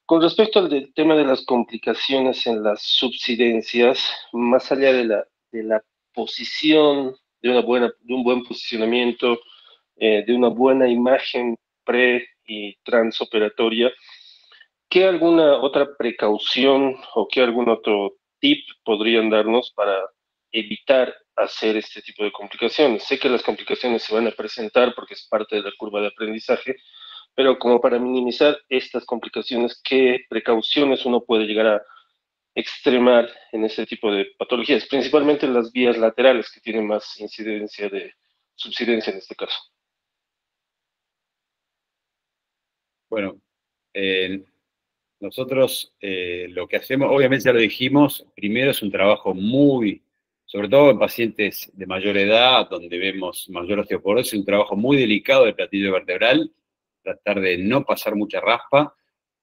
Con respecto al tema de las complicaciones en las subsidencias, más allá de la posición, de un buen posicionamiento, de una buena imagen pre y transoperatoria, ¿qué alguna otra precaución o qué algún otro tip podrían darnos para evitar hacer este tipo de complicaciones? Sé que las complicaciones se van a presentar porque es parte de la curva de aprendizaje, pero como para minimizar estas complicaciones, ¿qué precauciones uno puede llegar a extremar en ese tipo de patologías? Principalmente en las vías laterales, que tienen más incidencia de subsidencia en este caso. Bueno, nosotros lo que hacemos, obviamente ya lo dijimos, primero es un trabajo sobre todo en pacientes de mayor edad, donde vemos mayor osteoporosis, un trabajo muy delicado del platillo vertebral, tratar de no pasar mucha raspa,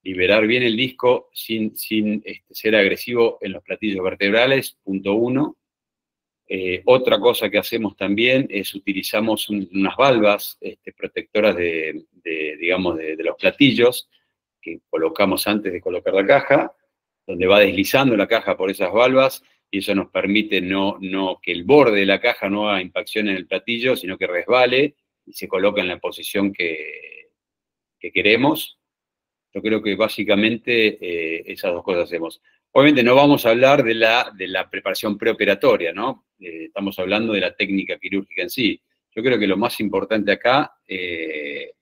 liberar bien el disco sin ser agresivo en los platillos vertebrales, punto 1. Otra cosa que hacemos también es utilizamos unas valvas protectoras digamos, de los platillos que colocamos antes de colocar la caja, donde va deslizando la caja por esas valvas y eso nos permite no que el borde de la caja no haga impacción en el platillo, sino que resbale y se coloca en la posición que queremos. Yo creo que básicamente esas dos cosas hacemos. Obviamente no vamos a hablar de la preparación preoperatoria, ¿no? Estamos hablando de la técnica quirúrgica en sí. Yo creo que lo más importante acá es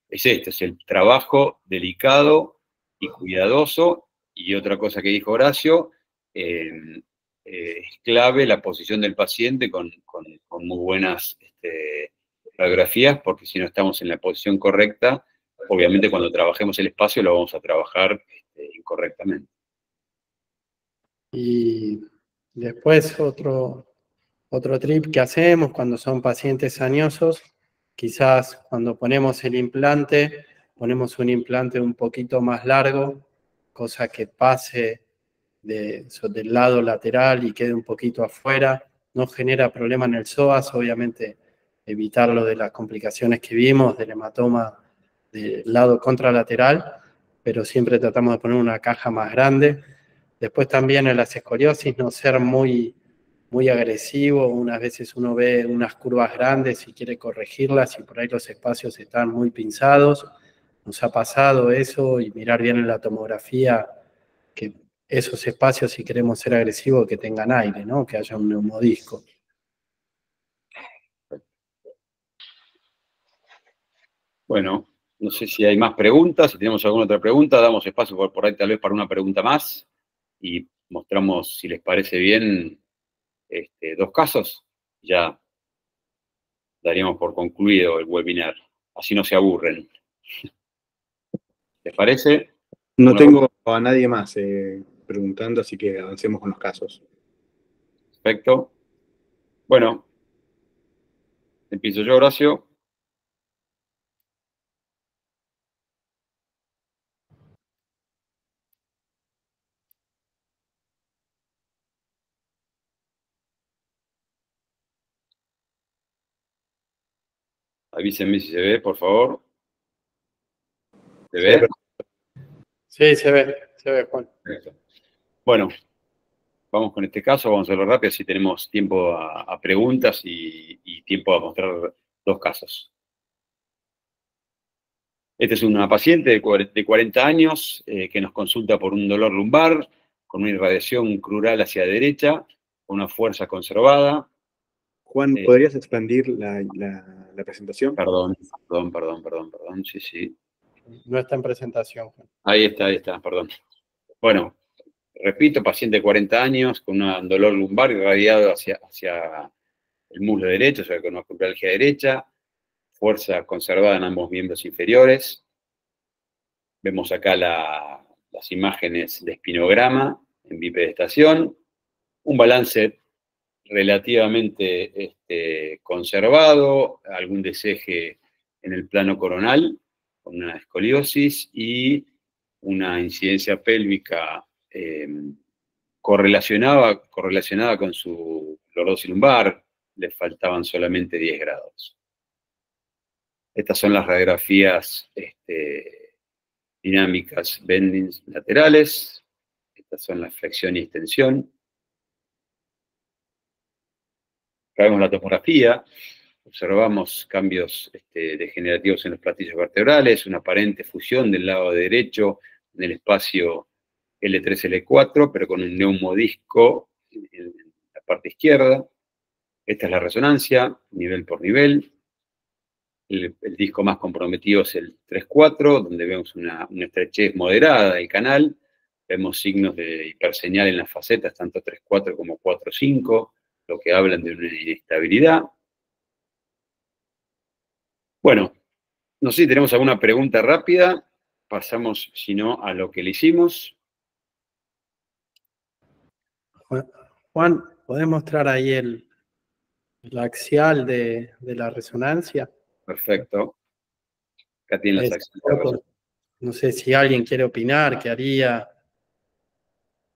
es el trabajo delicado y cuidadoso. Y otra cosa que dijo Horacio, es clave la posición del paciente con muy buenas radiografías, porque si no estamos en la posición correcta, obviamente cuando trabajemos el espacio lo vamos a trabajar incorrectamente. Y después otro trip que hacemos cuando son pacientes añosos, quizás cuando ponemos el implante, ponemos un implante un poquito más largo, cosa que pase del lado lateral y quede un poquito afuera, no genera problema en el psoas, obviamente evitarlo de las complicaciones que vimos, del hematoma del lado contralateral, pero siempre tratamos de poner una caja más grande. Después también en las escoliosis no ser muy agresivo, unas veces uno ve unas curvas grandes y quiere corregirlas y por ahí los espacios están muy pinzados. Nos ha pasado eso y mirar bien en la tomografía que esos espacios, si queremos ser agresivos, que tengan aire, ¿no? Que haya un neumodisco. Bueno, no sé si hay más preguntas, si tenemos alguna otra pregunta, damos espacio por ahí tal vez para una pregunta más y mostramos, si les parece bien, 2 casos. Ya daríamos por concluido el webinar, así no se aburren. ¿Les parece? No Bueno, tengo a nadie más preguntando, así que avancemos con los casos. perfecto. Bueno, empiezo yo, Horacio. Avísenme si se ve, por favor. ¿Se ve? Sí, se ve, Juan. Perfecto. Bueno, vamos con este caso, vamos a hacerlo rápido, así tenemos tiempo a preguntas y tiempo a mostrar 2 casos. Esta es una paciente de 40 años que nos consulta por un dolor lumbar, con una irradiación crural hacia la derecha, con una fuerza conservada. Juan, ¿podrías expandir la presentación? Perdón, sí. No está en presentación, Juan. Ahí está, perdón. Bueno, repito, paciente de 40 años con un dolor lumbar irradiado hacia el muslo derecho, o sea, con una lumbalgia derecha, fuerza conservada en ambos miembros inferiores. Vemos acá las imágenes de espinograma en bipedestación, un balance relativamente conservado, algún deseje en el plano coronal, con una escoliosis y una incidencia pélvica correlacionada con su lordosis lumbar, le faltaban solamente 10 grados. Estas son las radiografías dinámicas bendings laterales. Estas son la flexión y extensión. Acá vemos la tomografía, observamos cambios degenerativos en los platillos vertebrales, una aparente fusión del lado derecho en el espacio L3-L4, pero con un neumodisco en la parte izquierda. Esta es la resonancia, nivel por nivel. El disco más comprometido es el 3-4, donde vemos una estrechez moderada del canal. Vemos signos de hiperseñal en las facetas, tanto 3-4 como 4-5, lo que hablan de una inestabilidad. Bueno, no sé si tenemos alguna pregunta rápida. Pasamos, si no, a lo que le hicimos. Juan, ¿podés mostrar ahí el axial de la resonancia? Perfecto. Acá tienen las acciones. No sé si alguien quiere opinar, ¿qué haría?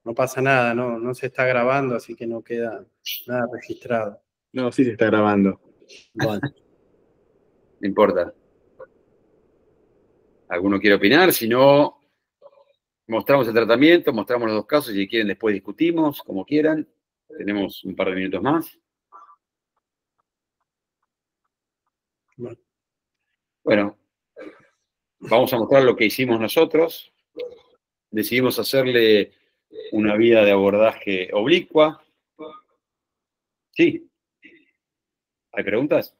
No pasa nada, no se está grabando, así que no queda nada registrado. No, sí se está grabando. Bueno, No importa. ¿Alguno quiere opinar? Si no, mostramos el tratamiento, mostramos los dos casos, y si quieren después discutimos, como quieran. Tenemos un par de minutos más. Bueno, vamos a mostrar lo que hicimos nosotros. Decidimos hacerle una vía de abordaje oblicua. Sí. ¿Hay preguntas?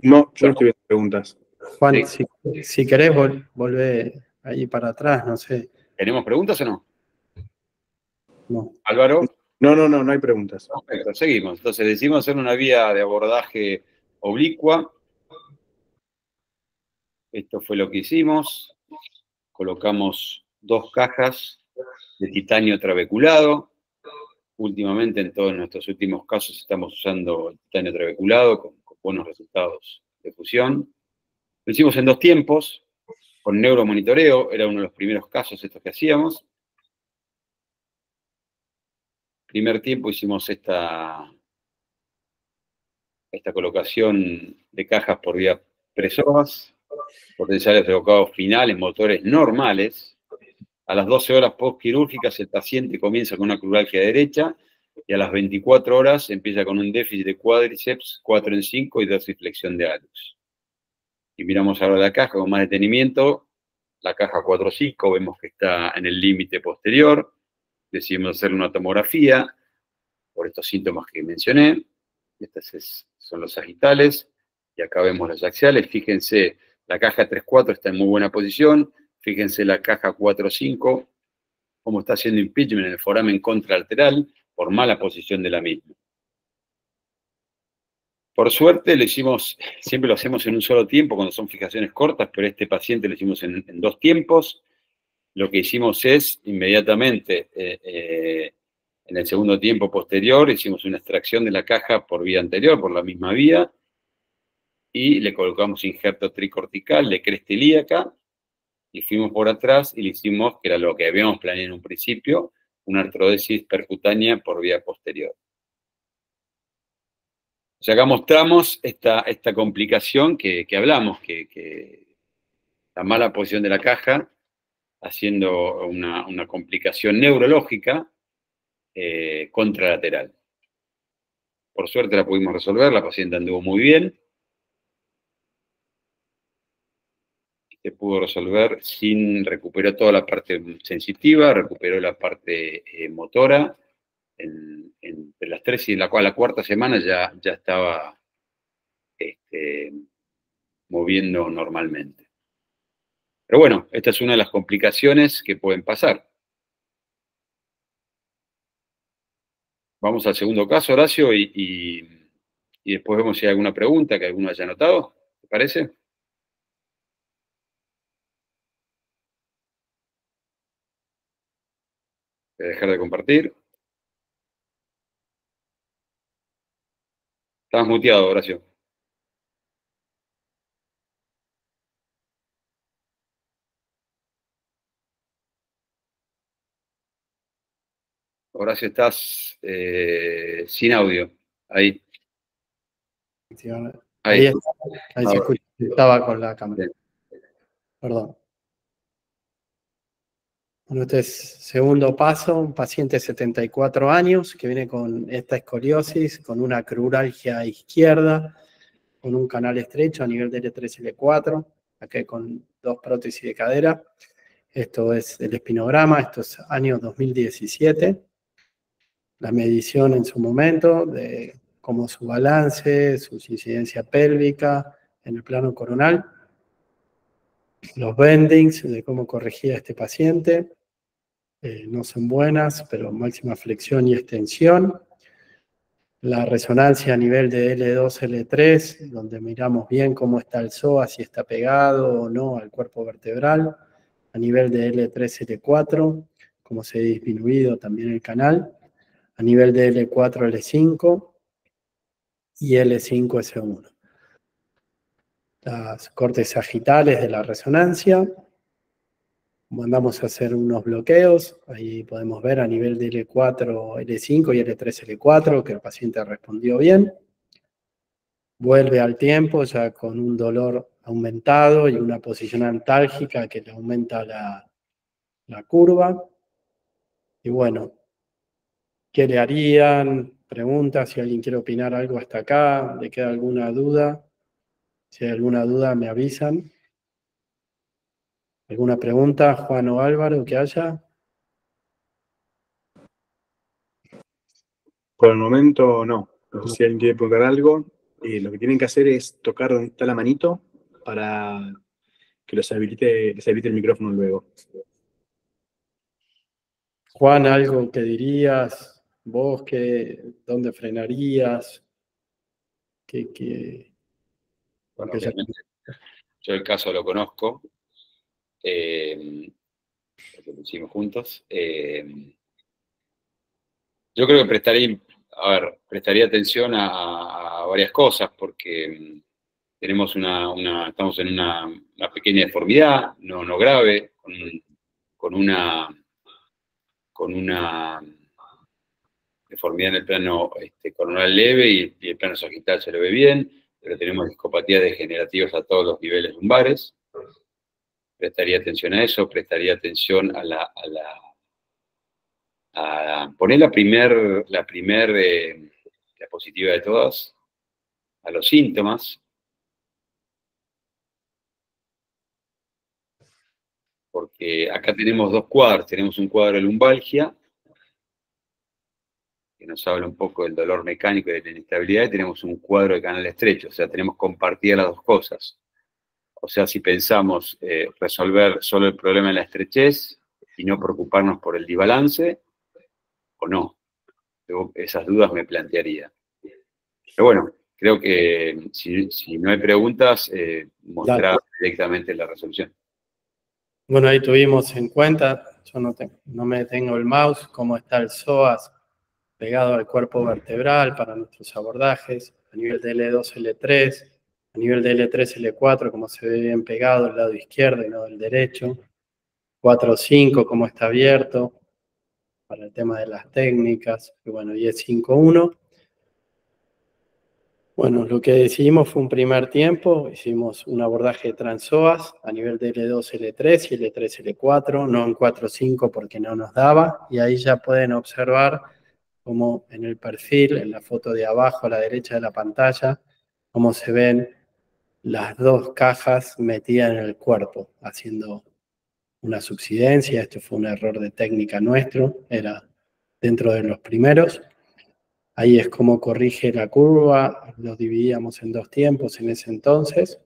No, yo no estoy viendo preguntas. Juan, Sí. si querés, volvé ahí para atrás, no sé. ¿Tenemos preguntas o no? No. Álvaro. No hay preguntas. Perfecto, seguimos. Entonces decidimos hacer una vía de abordaje oblicua. Esto fue lo que hicimos. Colocamos 2 cajas de titanio trabeculado. Últimamente, en todos nuestros últimos casos, estamos usando el titanio trabeculado con buenos resultados de fusión. Lo hicimos en 2 tiempos, con neuromonitoreo. Era uno de los primeros casos estos que hacíamos. Primer tiempo hicimos esta colocación de cajas por vía presoas, potenciales revocados finales, motores normales. A las 12 horas postquirúrgicas el paciente comienza con una cruralgia derecha y a las 24 horas empieza con un déficit de cuádriceps 4 en 5 y dorsiflexión de hallux. Y miramos ahora la caja con más detenimiento. La caja 4-5 vemos que está en el límite posterior. Decidimos hacerle una tomografía por estos síntomas que mencioné. Estos son los sagitales. Y acá vemos los axiales. Fíjense, la caja 3-4 está en muy buena posición. Fíjense la caja 4-5, cómo está haciendo impingement en el foramen contralateral por mala posición de la misma. Por suerte lo hicimos, siempre lo hacemos en un solo tiempo cuando son fijaciones cortas, pero este paciente lo hicimos en 2 tiempos. Lo que hicimos es, inmediatamente, en el segundo tiempo posterior, hicimos una extracción de la caja por vía anterior, por la misma vía, y le colocamos injerto tricortical de cresta ilíaca, y fuimos por atrás y le hicimos, que era lo que habíamos planeado en un principio, una artrodesis percutánea por vía posterior. O sea, acá mostramos esta complicación que hablamos, que la mala posición de la caja, haciendo una complicación neurológica contralateral. Por suerte la pudimos resolver, la paciente anduvo muy bien. Se pudo resolver recuperó toda la parte sensitiva, recuperó la parte motora. Entre las 3 y la 4ª semana ya estaba moviendo normalmente. Pero bueno, esta es una de las complicaciones que pueden pasar. Vamos al segundo caso, Horacio, y después vemos si hay alguna pregunta que alguno haya notado. ¿Te parece? Voy a dejar de compartir. Estás muteado, Horacio. Horacio, estás sin audio. Ahí. Ahí se escucha. Estaba con la cámara. Bien. Perdón. Bueno, este es segundo paso, un paciente de 74 años que viene con esta escoliosis, con una acruralgia izquierda, con un canal estrecho a nivel de L3-L4, acá con 2 prótesis de cadera. Esto es el espinograma, esto es año 2017. La medición en su momento de cómo su balance, su incidencia pélvica en el plano coronal. Los bendings de cómo corregía este paciente. No son buenas, pero máxima flexión y extensión. La resonancia a nivel de L2, L3, donde miramos bien cómo está el psoas, si está pegado o no al cuerpo vertebral. A nivel de L3, L4, cómo se ha disminuido también el canal. A nivel de L4, L5 y L5, S1. Las cortes sagitales de la resonancia. Mandamos a hacer unos bloqueos, ahí podemos ver a nivel de L4, L5 y L3, L4 que el paciente respondió bien. Vuelve al tiempo ya con un dolor aumentado y una posición antálgica que le aumenta la curva. Y bueno, ¿qué le harían? Pregunta si alguien quiere opinar algo hasta acá, ¿le queda alguna duda? Si hay alguna duda me avisan. ¿Alguna pregunta, Juan o Álvaro, que haya? Por el momento no. No sé si alguien quiere preguntar algo. Lo que tienen que hacer es tocar donde está la manito para que les habilite el micrófono luego. Juan, ¿algo que dirías? ¿Vos dónde frenarías? Bueno, obviamente, yo el caso lo conozco, porque lo hicimos juntos. Yo creo que prestaría atención a varias cosas, porque tenemos estamos en una pequeña deformidad, no grave, con una deformidad en el plano coronal leve y el plano sagital se lo ve bien, pero tenemos discopatías degenerativas a todos los niveles lumbares. Prestaría atención a eso, prestaría atención a poner la primer diapositiva de todas, a los síntomas, porque acá tenemos dos cuadros, tenemos un cuadro de lumbalgia, que nos habla un poco del dolor mecánico y de la inestabilidad, y tenemos un cuadro de canal estrecho, o sea, tenemos compartidas las dos cosas. O sea, si pensamos resolver solo el problema de la estrechez y no preocuparnos por el desbalance, o no. Yo esas dudas me plantearía. Pero bueno, creo que si no hay preguntas, mostrar directamente la resolución. Bueno, ahí tuvimos en cuenta, yo no me detengo el mouse, cómo está el psoas pegado al cuerpo vertebral para nuestros abordajes, a nivel de L2, L3, a nivel de L3, L4, como se ve bien pegado al lado izquierdo y no del derecho, 4, 5, cómo está abierto, para el tema de las técnicas, y bueno, 10, 5, 1. Bueno, lo que decidimos fue un primer tiempo, hicimos un abordaje de transpsoas a nivel de L2, L3 y L3, L4, no en 4, 5 porque no nos daba, y ahí ya pueden observar como en el perfil, en la foto de abajo a la derecha de la pantalla, cómo se ven las dos cajas metidas en el cuerpo, haciendo una subsidencia. Esto fue un error de técnica nuestro, era dentro de los primeros. Ahí es como corrige la curva, lo dividíamos en dos tiempos en ese entonces,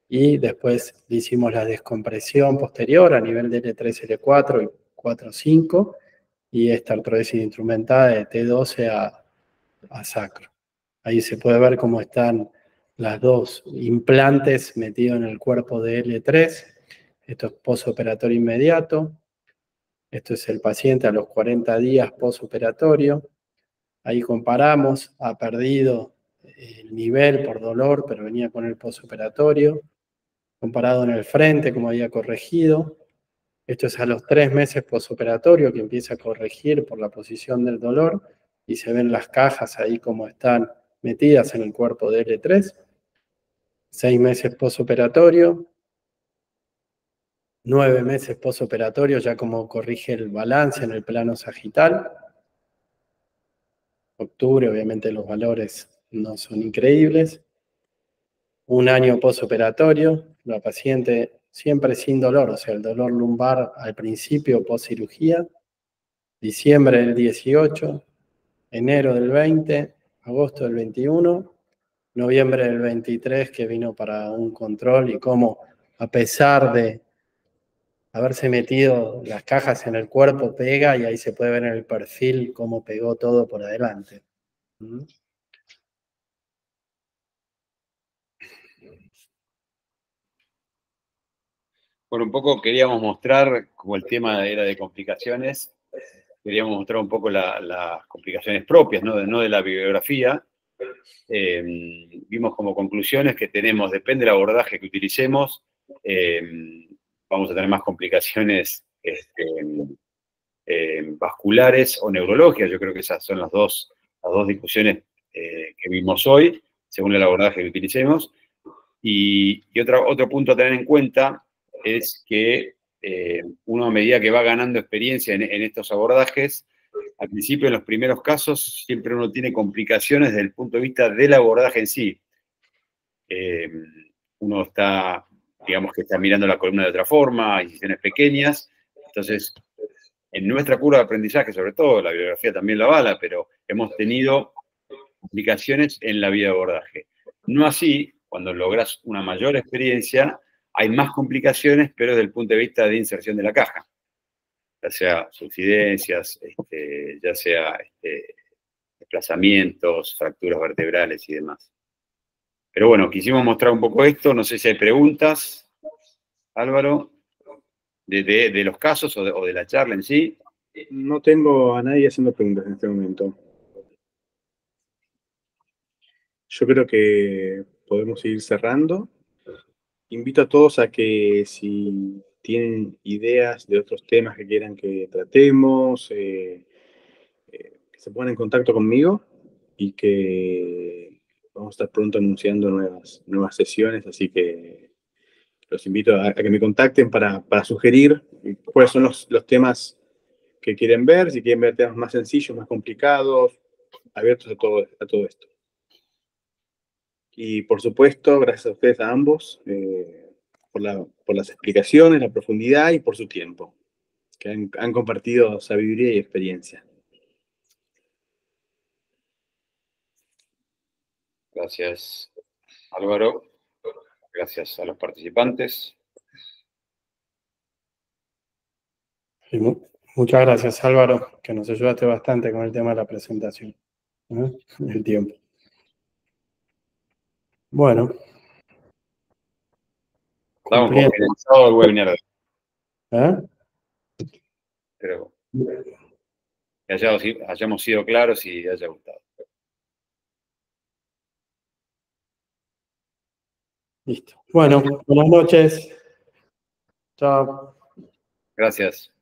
y después le hicimos la descompresión posterior a nivel de L3, L4 y 4, 5, y esta artrodesis instrumentada de T12 a sacro. Ahí se puede ver cómo están las dos implantes metidos en el cuerpo de L3. Esto es posoperatorio inmediato. Esto es el paciente a los 40 días posoperatorio. Ahí comparamos, ha perdido el nivel por dolor, pero venía con el posoperatorio. Comparado en el frente, como había corregido. Esto es a los 3 meses posoperatorio que empieza a corregir por la posición del dolor y se ven las cajas ahí como están metidas en el cuerpo de L3. 6 meses posoperatorio. 9 meses postoperatorio, ya como corrige el balance en el plano sagital. Octubre, obviamente los valores no son increíbles. 1 año postoperatorio, la paciente siempre sin dolor, o sea, el dolor lumbar al principio post cirugía. Diciembre del 18, enero del 20, agosto del 21, noviembre del 23, que vino para un control, y cómo, a pesar de haberse metido las cajas en el cuerpo, pega, y ahí se puede ver en el perfil cómo pegó todo por adelante. Bueno, un poco queríamos mostrar, como el tema era de complicaciones, queríamos mostrar un poco las complicaciones propias, ¿no? No de la bibliografía. Vimos como conclusiones que tenemos, depende del abordaje que utilicemos, vamos a tener más complicaciones vasculares o neurológicas. Yo creo que esas son las dos discusiones que vimos hoy, según el abordaje que utilicemos. Y otro punto a tener en cuenta es que uno, a medida que va ganando experiencia en estos abordajes, al principio, en los primeros casos, siempre uno tiene complicaciones desde el punto de vista del abordaje en sí. Uno está, digamos que está mirando la columna de otra forma, incisiones pequeñas. Entonces, en nuestra curva de aprendizaje, sobre todo, la bibliografía también la avala, pero hemos tenido complicaciones en la vía de abordaje. No así, cuando logras una mayor experiencia, hay más complicaciones, pero desde el punto de vista de inserción de la caja. Ya sea subsidencias, ya sea desplazamientos, fracturas vertebrales y demás. Pero bueno, quisimos mostrar un poco esto. No sé si hay preguntas, Álvaro, de los casos o de la charla en sí. No tengo a nadie haciendo preguntas en este momento. Yo creo que podemos ir cerrando. Invito a todos a que, si tienen ideas de otros temas que quieran que tratemos, que se pongan en contacto conmigo, y que vamos a estar pronto anunciando nuevas sesiones, así que los invito a que me contacten para sugerir cuáles son los temas que quieren ver, si quieren ver temas más sencillos, más complicados, abiertos a todo esto. Y por supuesto, gracias a ustedes, a ambos, por las explicaciones, la profundidad y por su tiempo, que han compartido sabiduría y experiencia. Gracias, Álvaro. Gracias a los participantes. Sí, muchas gracias, Álvaro, que nos ayudaste bastante con el tema de la presentación. El tiempo. Bueno. Damos por finalizado el webinar. Espero que hayamos sido claros y haya gustado. Listo. Bueno, buenas noches. Chao. Gracias.